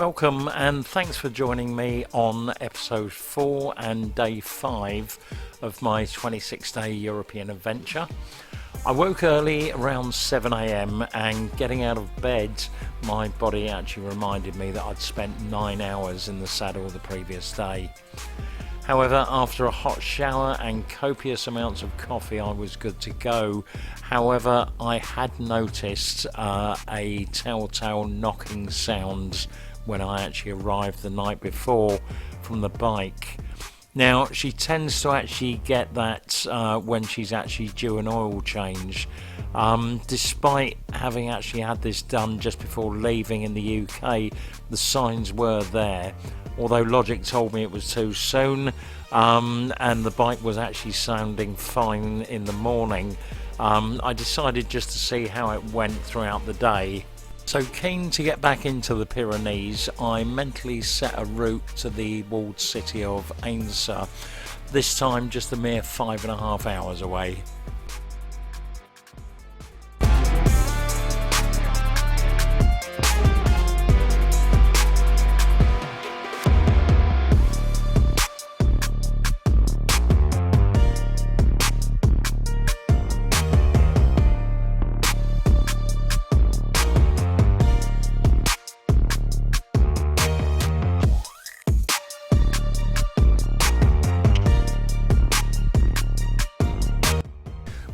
Welcome and thanks for joining me on episode 4 and day 5 of my 26-day European adventure. I woke early around 7 a.m. and getting out of bed, my body actually reminded me that I'd spent 9 hours in the saddle the previous day. However, after a hot shower and copious amounts of coffee, I was good to go. However, I had noticed a telltale knocking sound when I actually arrived the night before from the bike. Now, she tends to actually get that when she's actually due an oil change. Despite having actually had this done just before leaving in the UK, the signs were there. Although logic told me it was too soon, and the bike was actually sounding fine in the morning, I decided just to see how it went throughout the day. So keen to get back into the Pyrenees, I mentally set a route to the walled city of Ainsa, this time just a mere 5.5 hours away.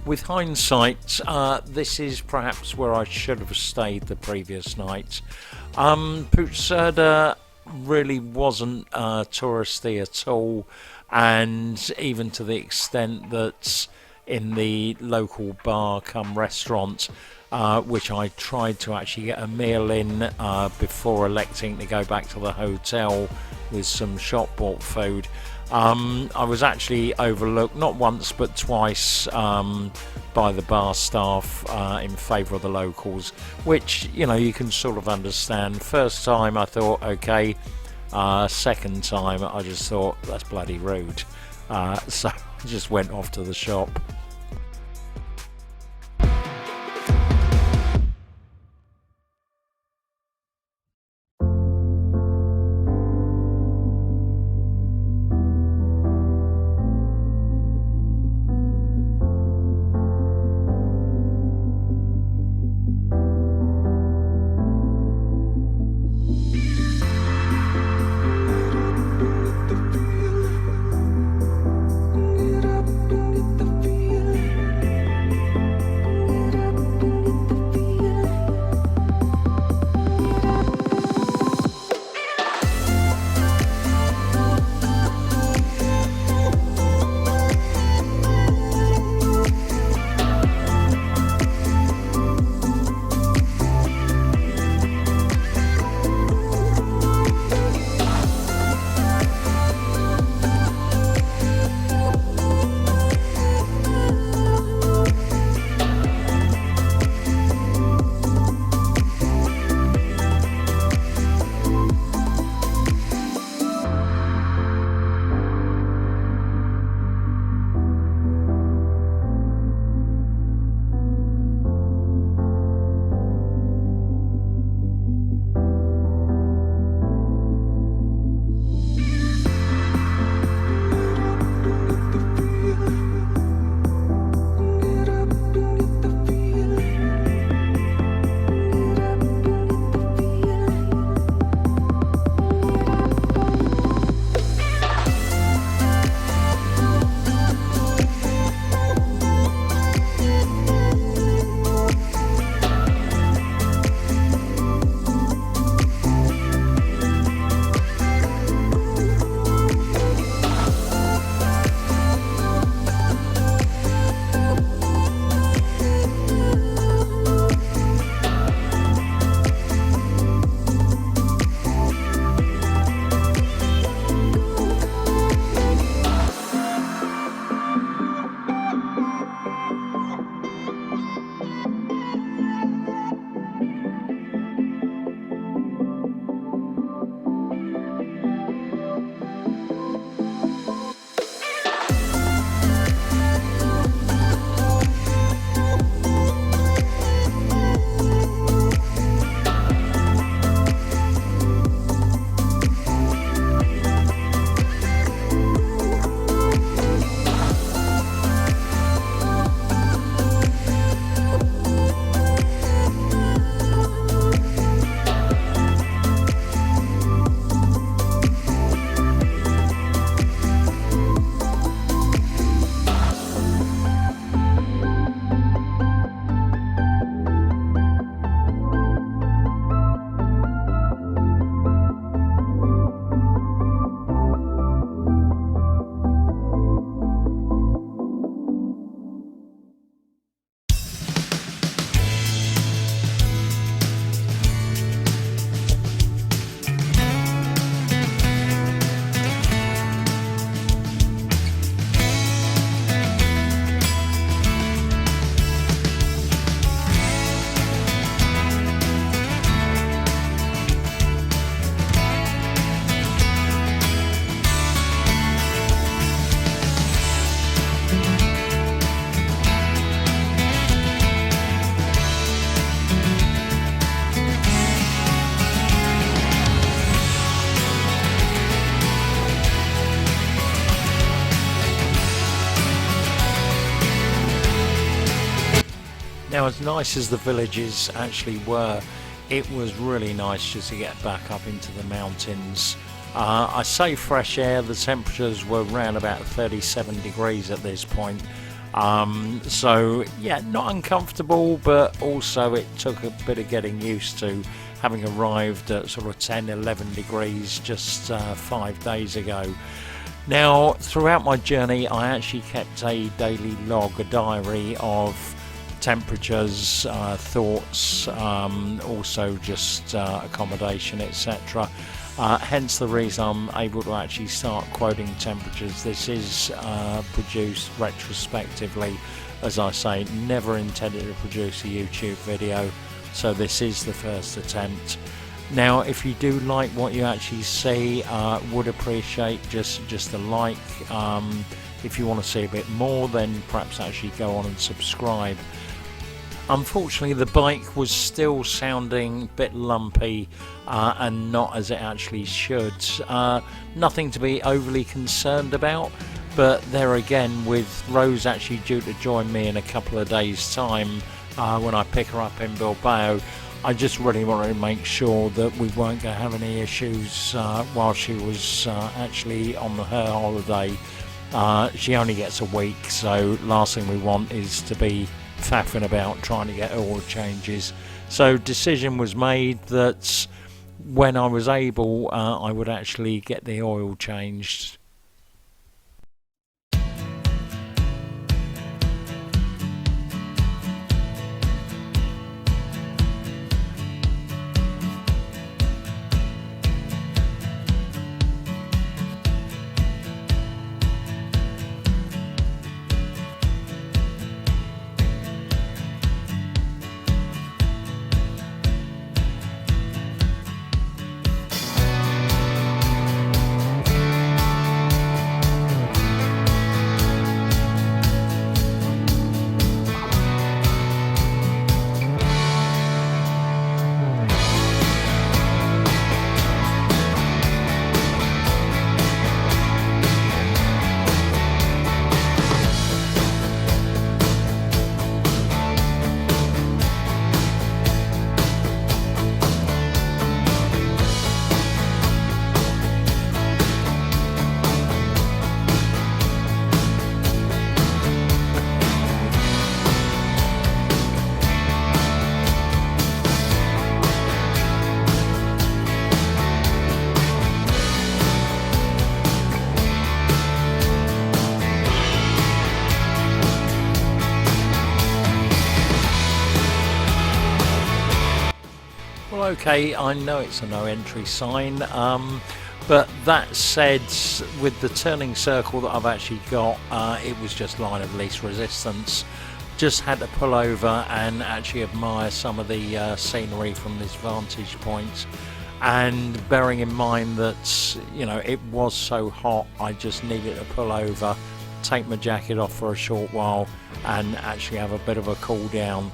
With hindsight, this is perhaps where I should have stayed the previous night. Puigcerda really wasn't touristy at all, and even to the extent that in the local bar come restaurant, which I tried to actually get a meal in before electing to go back to the hotel with some shop bought food. I was actually overlooked not once but twice by the bar staff in favour of the locals, which, you know, you can sort of understand. First time I thought okay, second time I just thought that's bloody rude, so I just went off to the shop. Now, as nice as the villages actually were, it was really nice just to get back up into the mountains. I say fresh air, the temperatures were around about 37 degrees at this point. So yeah, not uncomfortable, but also it took a bit of getting used to, having arrived at sort of 10-11 degrees just 5 days ago. Now, throughout my journey, I actually kept a daily log, a diary of temperatures, thoughts, also just accommodation, etc. Hence the reason I'm able to actually start quoting temperatures. This is produced retrospectively, as I say, never intended to produce a YouTube video, so this is the first attempt. Now, if you do like what you actually see, would appreciate just a like. If you want to see a bit more, then perhaps actually go on and subscribe. Unfortunately, the bike was still sounding a bit lumpy and not as it actually should. Nothing to be overly concerned about, but there again, with Rose actually due to join me in a couple of days' time when I pick her up in Bilbao, I just really wanted to make sure that we weren't going to have any issues while she was actually on her holiday. She only gets a week, so last thing we want is to be faffing about trying to get oil changes. So decision was made that when I was able, I would actually get the oil changed. Okay, I know it's a no entry sign, but that said, with the turning circle that I've actually got, it was just line of least resistance. Just had to pull over and actually admire some of the scenery from this vantage point, and bearing in mind that, you know, it was so hot, I just needed to pull over, take my jacket off for a short while and actually have a bit of a cool down.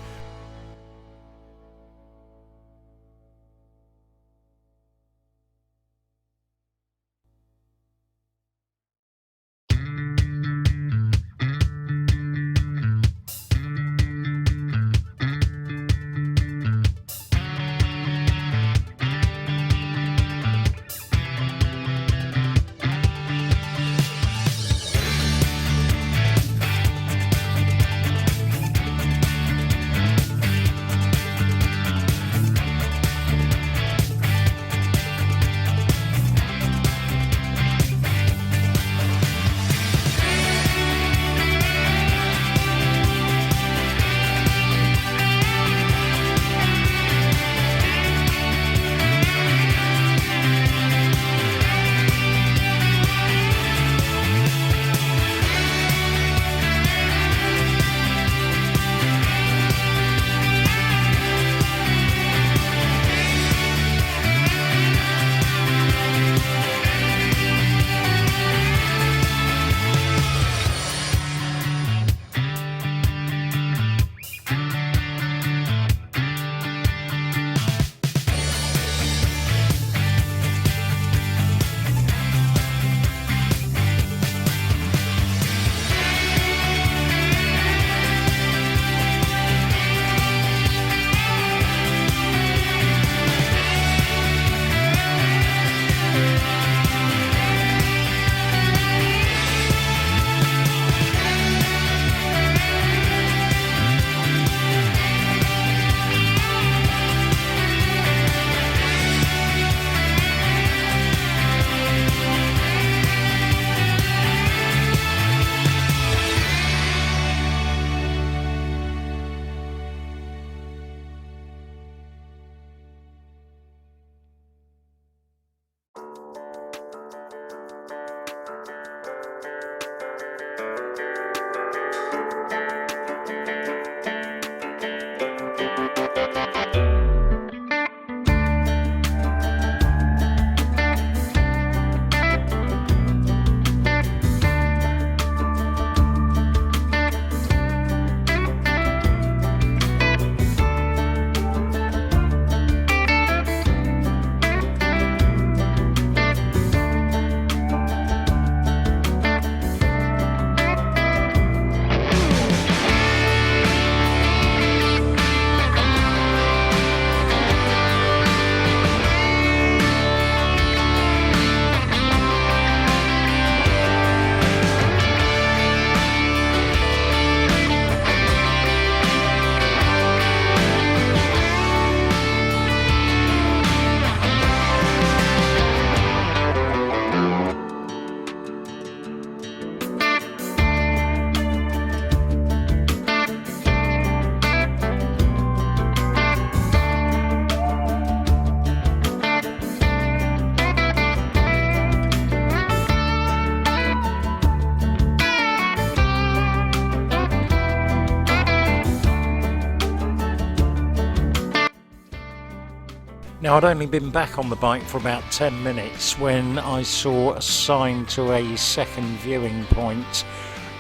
Now, I'd only been back on the bike for about 10 minutes when I saw a sign to a second viewing point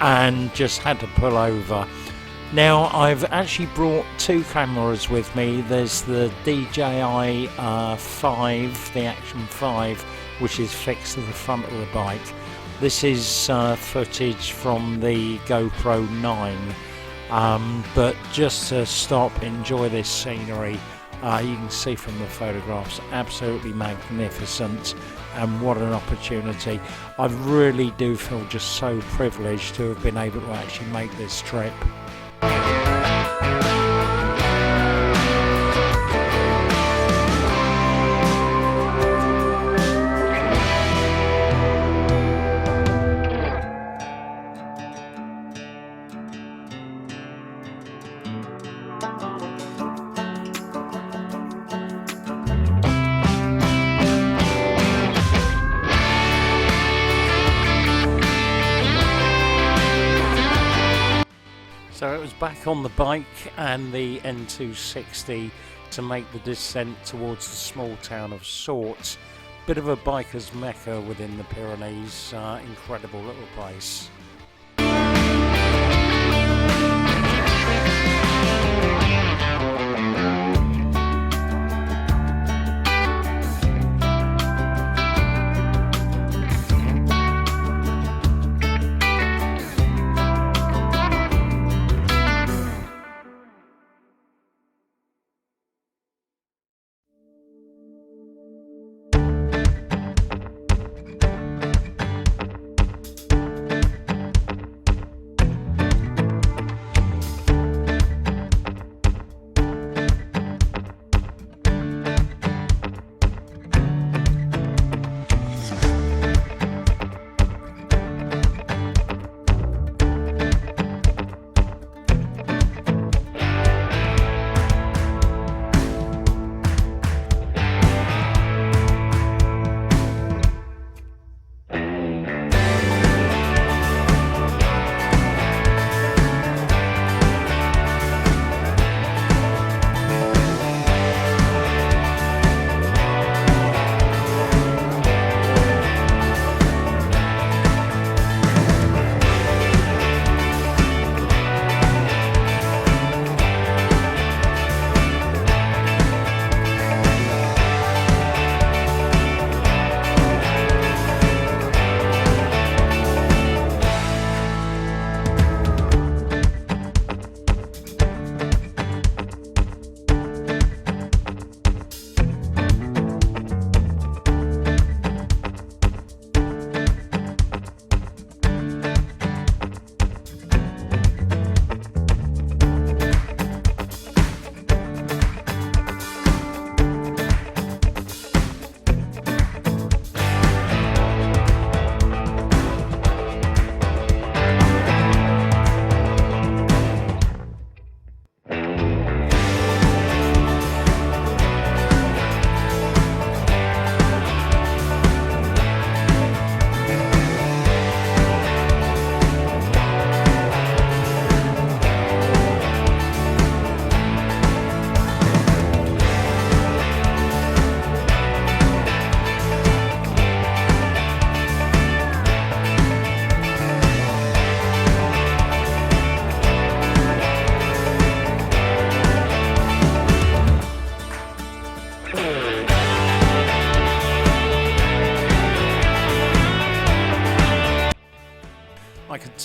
and just had to pull over. Now, I've actually brought two cameras with me. There's the DJI 5, the Action 5, which is fixed to the front of the bike. This is footage from the GoPro 9, but just to stop, enjoy this scenery. You can see from the photographs, absolutely magnificent, and what an opportunity. I really do feel just so privileged to have been able to actually make this trip. So it was back on the bike and the N260 to make the descent towards the small town of Sorts. Bit of a biker's mecca within the Pyrenees, incredible little place.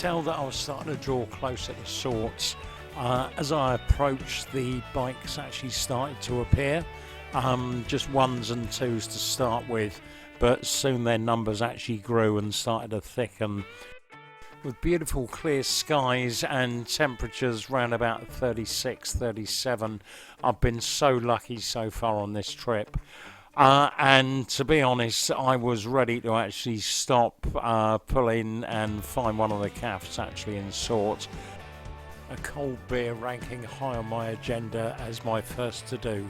tell that I was starting to draw closer to sorts. As I approached, the bikes actually started to appear, just ones and twos to start with, but soon their numbers actually grew and started to thicken. With beautiful clear skies and temperatures around about 36, 37, I've been so lucky so far on this trip. And to be honest, I was ready to actually stop, pull in and find one of the cafes actually in sort. A cold beer ranking high on my agenda as my first to do.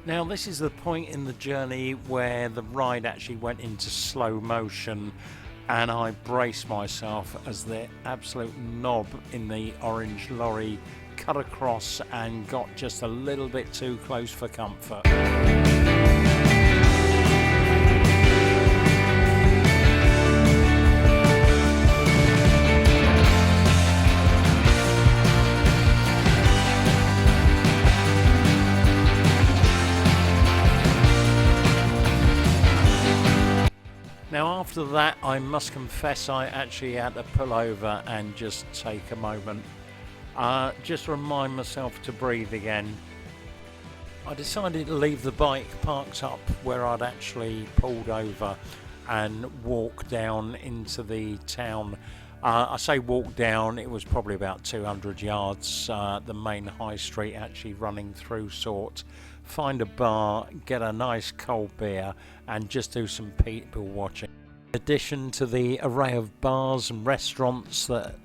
Now this is the point in the journey where the ride actually went into slow motion, and I braced myself as the absolute knob in the orange lorry cut across and got just a little bit too close for comfort. Now after that, I must confess I actually had to pull over and just take a moment, just remind myself to breathe again. I decided to leave the bike parked up where I'd actually pulled over and walk down into the town. I say walk down, it was probably about 200 yards, the main high street actually running through sort. Find a bar, get a nice cold beer and just do some people watching. In addition to the array of bars and restaurants that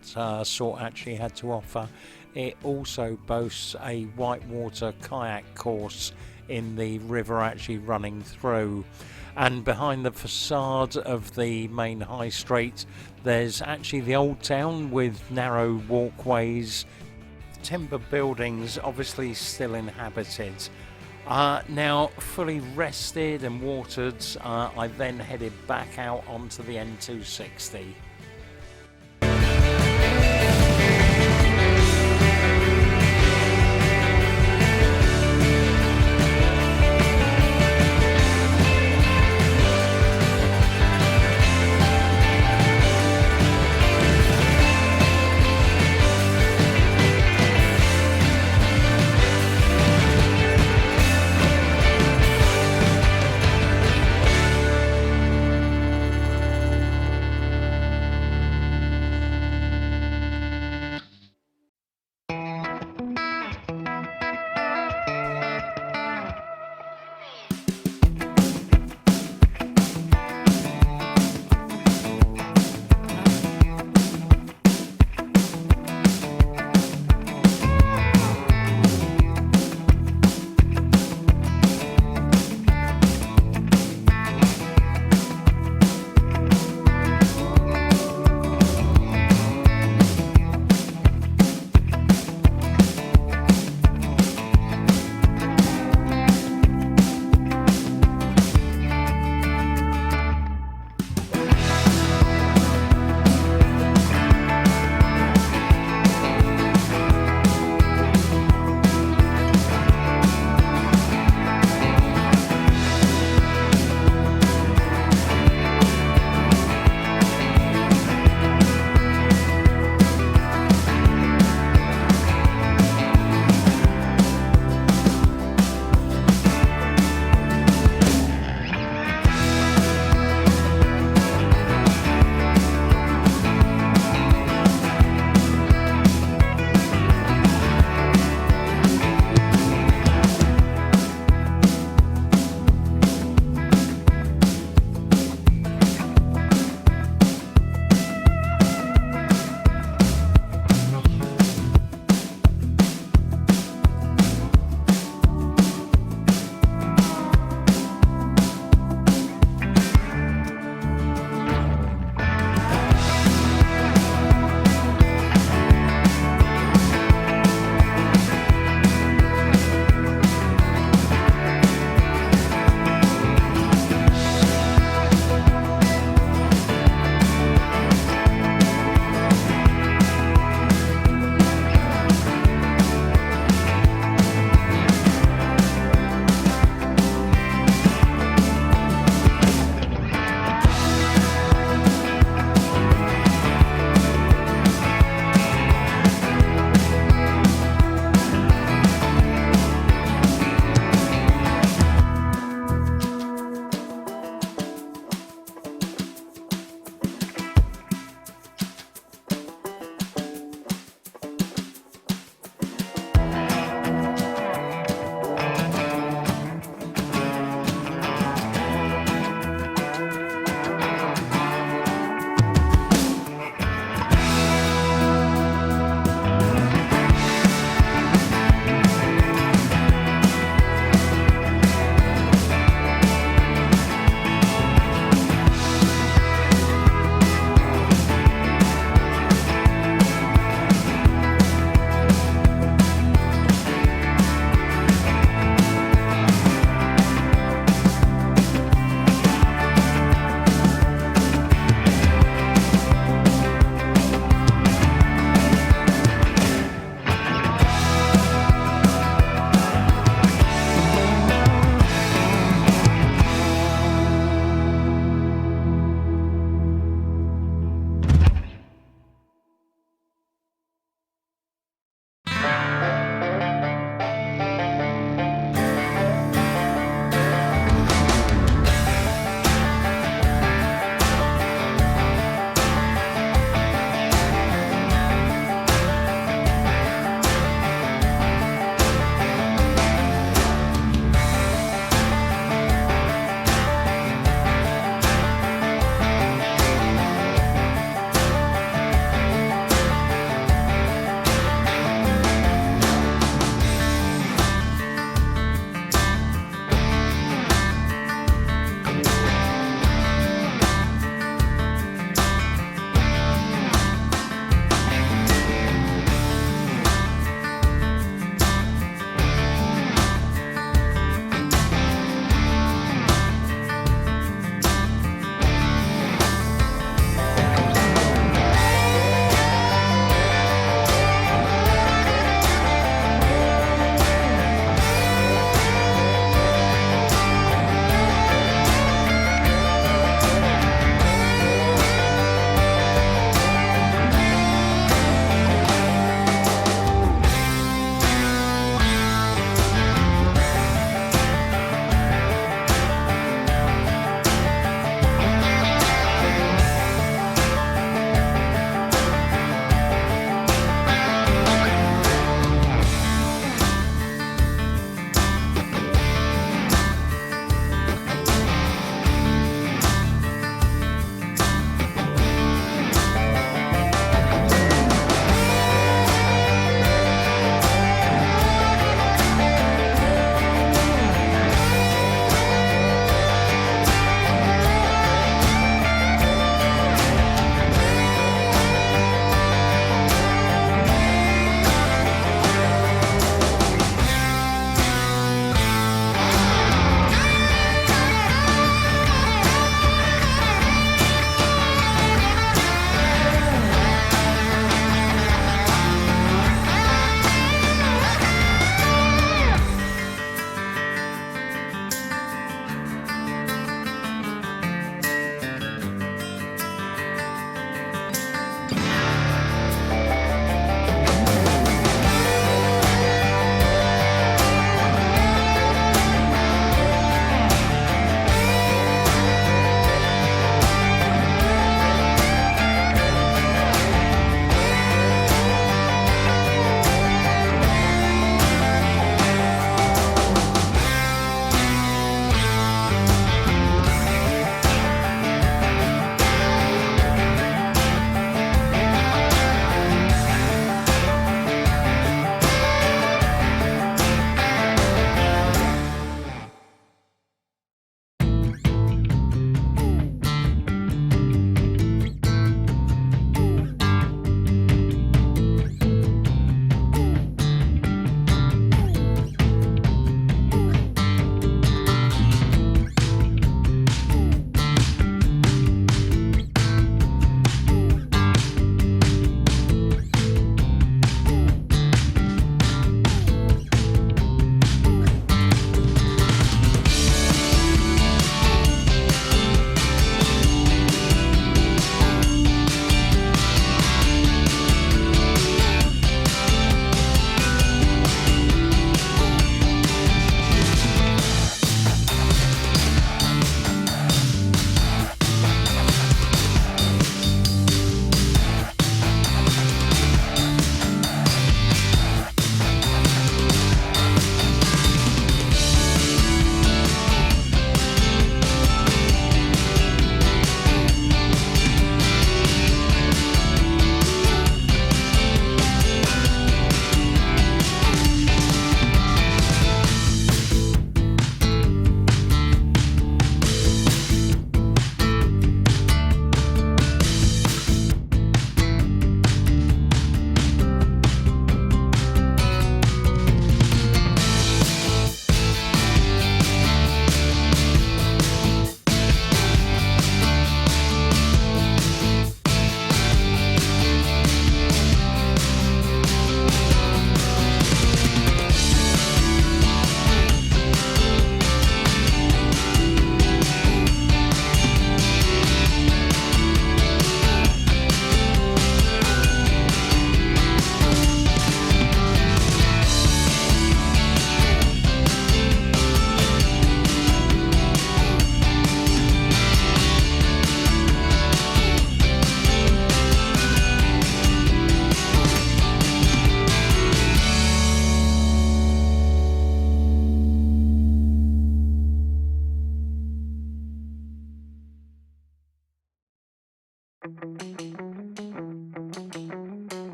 sort actually had to offer, it also boasts a whitewater kayak course in the river actually running through. And behind the facade of the main high street there's actually the old town with narrow walkways, timber buildings obviously still inhabited. Now fully rested and watered, I then headed back out onto the N260.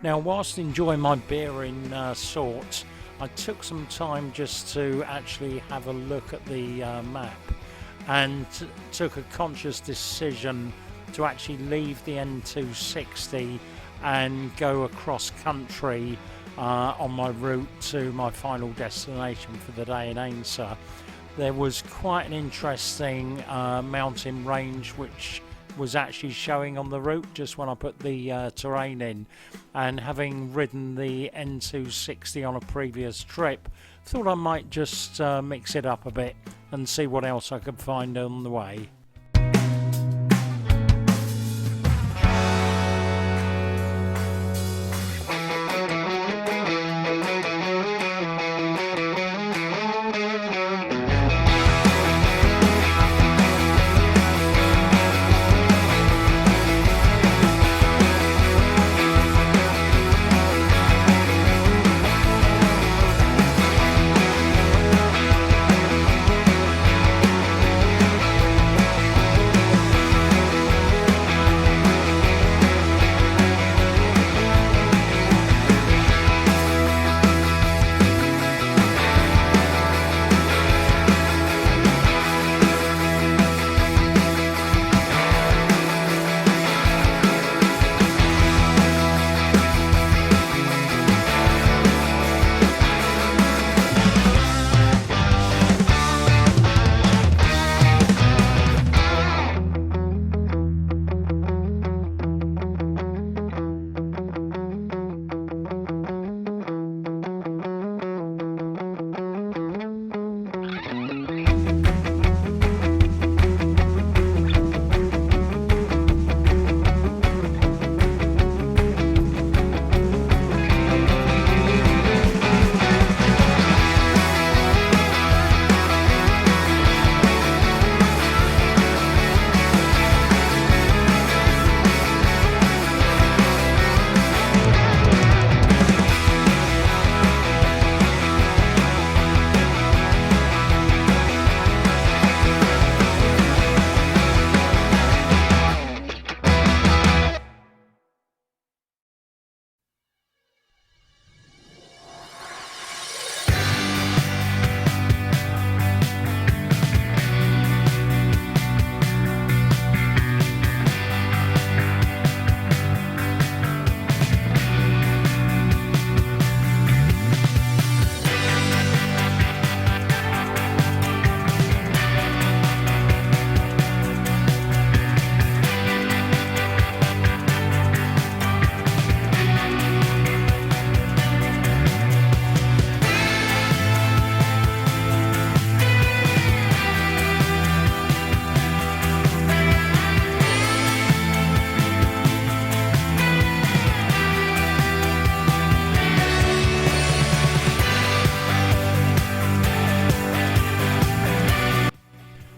Now, whilst enjoying my beer in Sort, I took some time just to actually have a look at the map and took a conscious decision to actually leave the N260 and go across country on my route to my final destination for the day in Ainsa. There was quite an interesting mountain range which was actually showing on the route just when I put the terrain in, and having ridden the N260 on a previous trip, thought I might just mix it up a bit and see what else I could find on the way.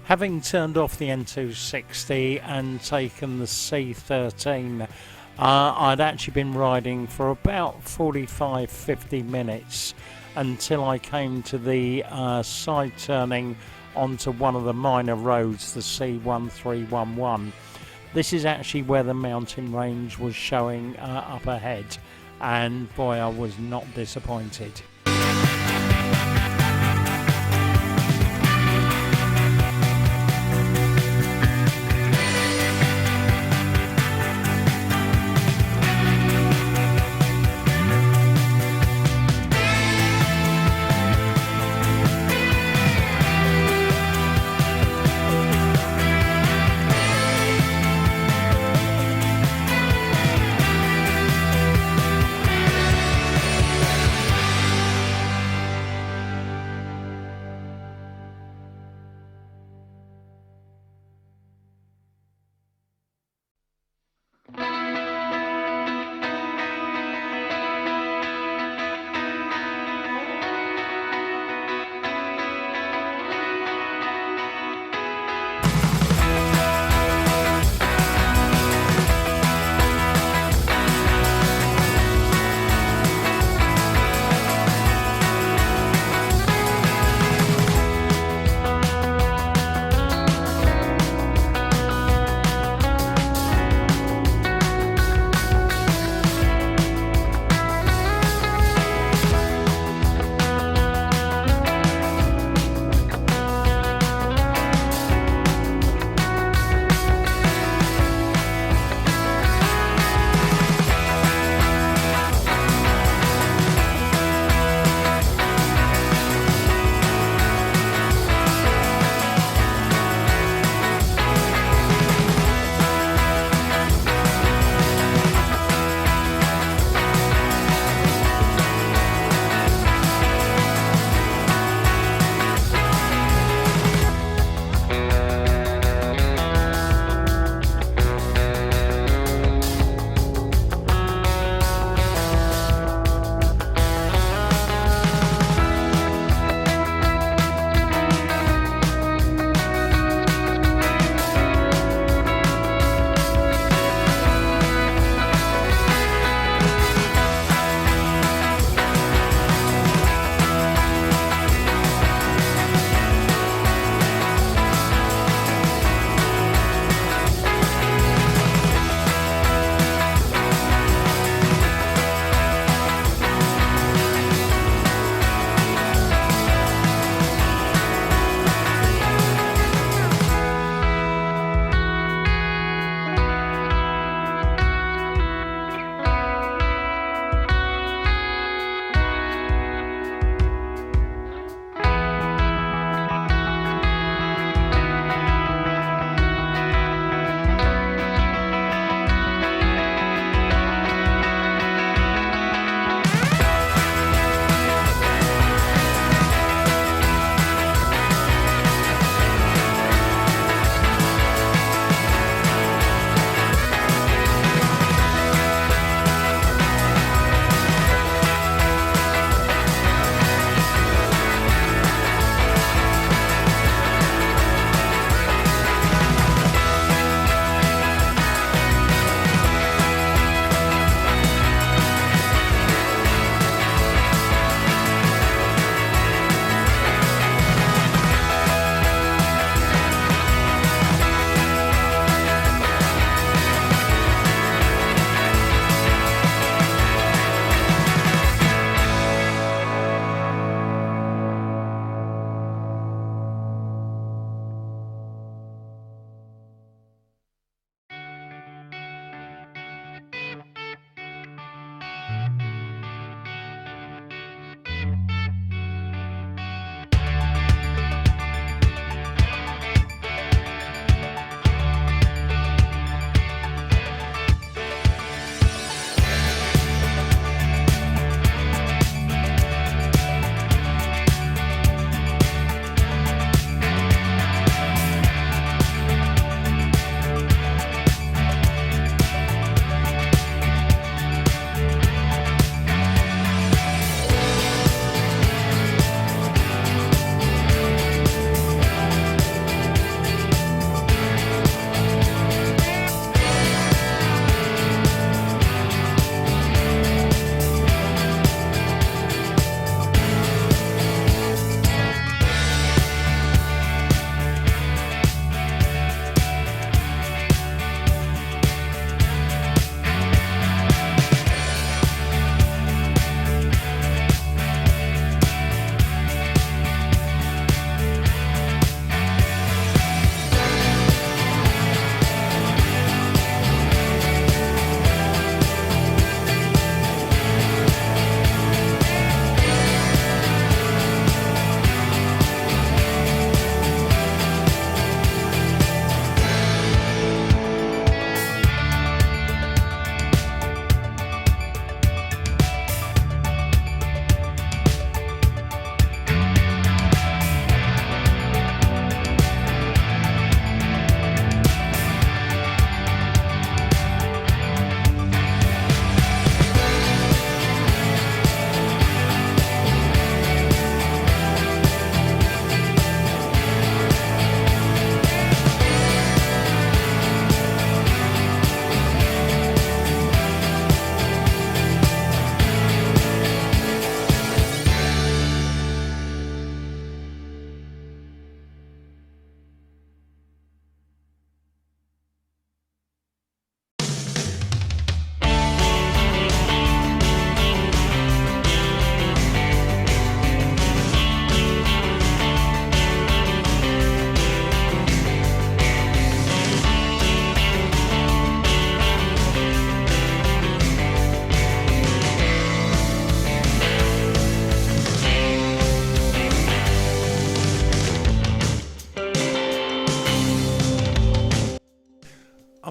Having turned off the N260 and taken the C13, I'd actually been riding for about 45-50 minutes until I came to the side turning onto one of the minor roads, the C1311. This is actually where the mountain range was showing up ahead, and boy, I was not disappointed.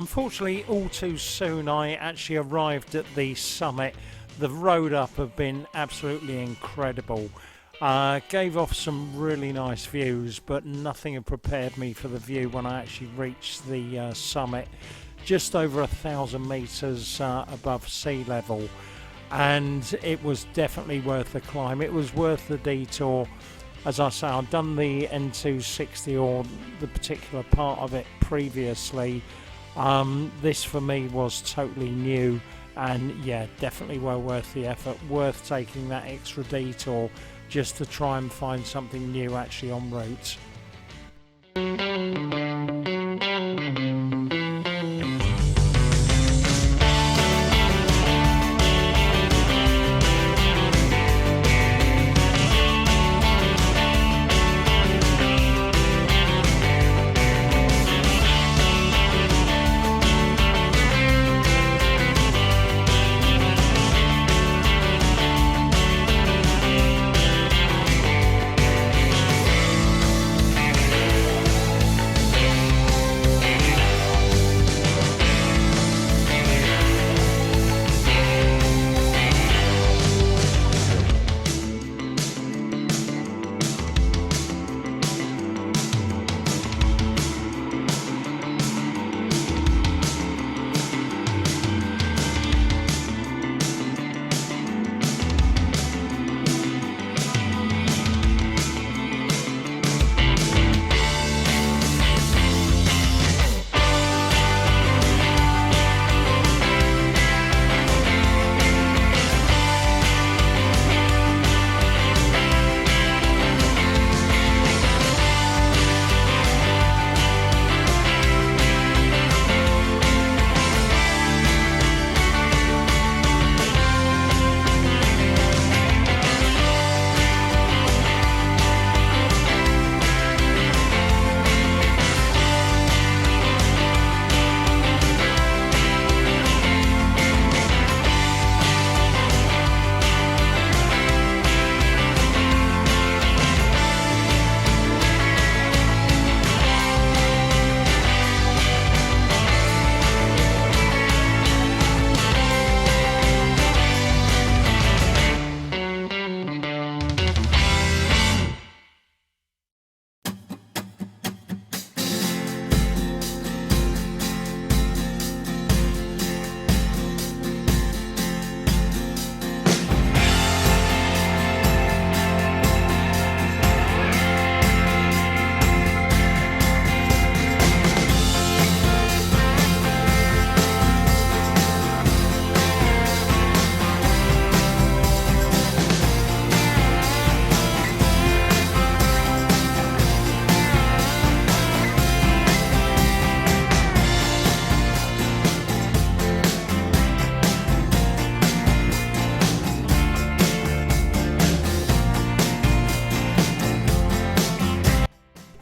Unfortunately, all too soon I actually arrived at the summit. The road up have been absolutely incredible. Gave off some really nice views, but nothing had prepared me for the view when I actually reached the summit, just over 1,000 meters above sea level. And it was definitely worth the climb. It was worth the detour. As I say, I've done the N260 or the particular part of it previously. This for me was totally new, and yeah, definitely well worth the effort, worth taking that extra detour just to try and find something new actually en route.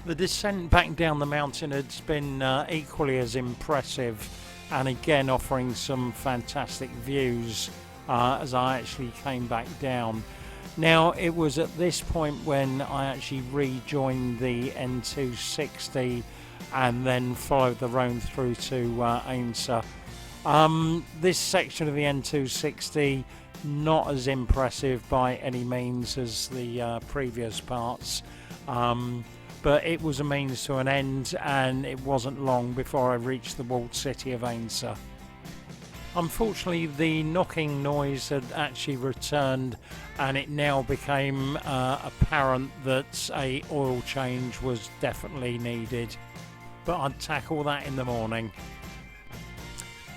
The descent back down the mountain has been equally as impressive, and again offering some fantastic views as I actually came back down. Now, it was at this point when I actually rejoined the N260 and then followed the road through to Ainsa. This section of the N260 not as impressive by any means as the previous parts, but it was a means to an end, and it wasn't long before I reached the walled city of Ainsa. Unfortunately, the knocking noise had actually returned, and it now became apparent that a oil change was definitely needed, but I'd tackle that in the morning.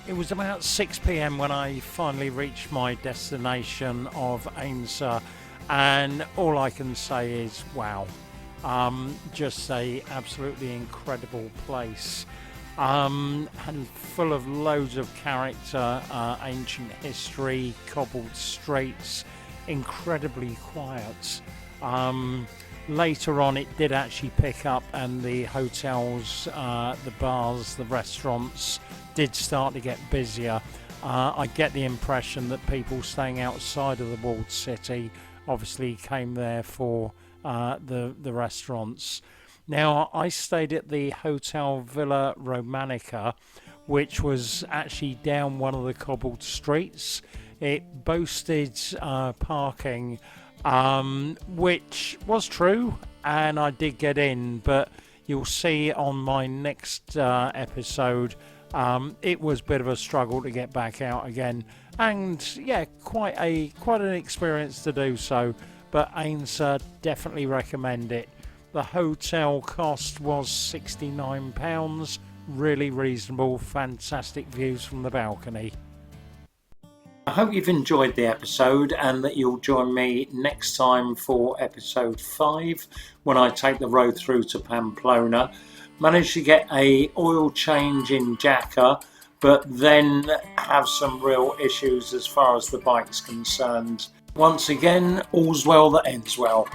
It was about 6 p.m. when I finally reached my destination of Ainsa, and all I can say is wow. Just a absolutely incredible place, and full of loads of character, ancient history, cobbled streets, incredibly quiet. Later on it did actually pick up, and the hotels, the bars, the restaurants did start to get busier. I get the impression that people staying outside of the walled city obviously came there for the restaurants. Now, I stayed at the Hotel Villa Romanica, which was actually down one of the cobbled streets. It boasted parking, which was true, and I did get in, but you'll see on my next episode, it was a bit of a struggle to get back out again, and yeah, quite an experience to do so. But Ainsa, definitely recommend it. The hotel cost was £69, really reasonable, fantastic views from the balcony. I hope you've enjoyed the episode and that you'll join me next time for episode 5 when I take the road through to Pamplona. Managed to get a oil change in Jaca, but then have some real issues as far as the bike's concerned. Once again, all's well that ends well.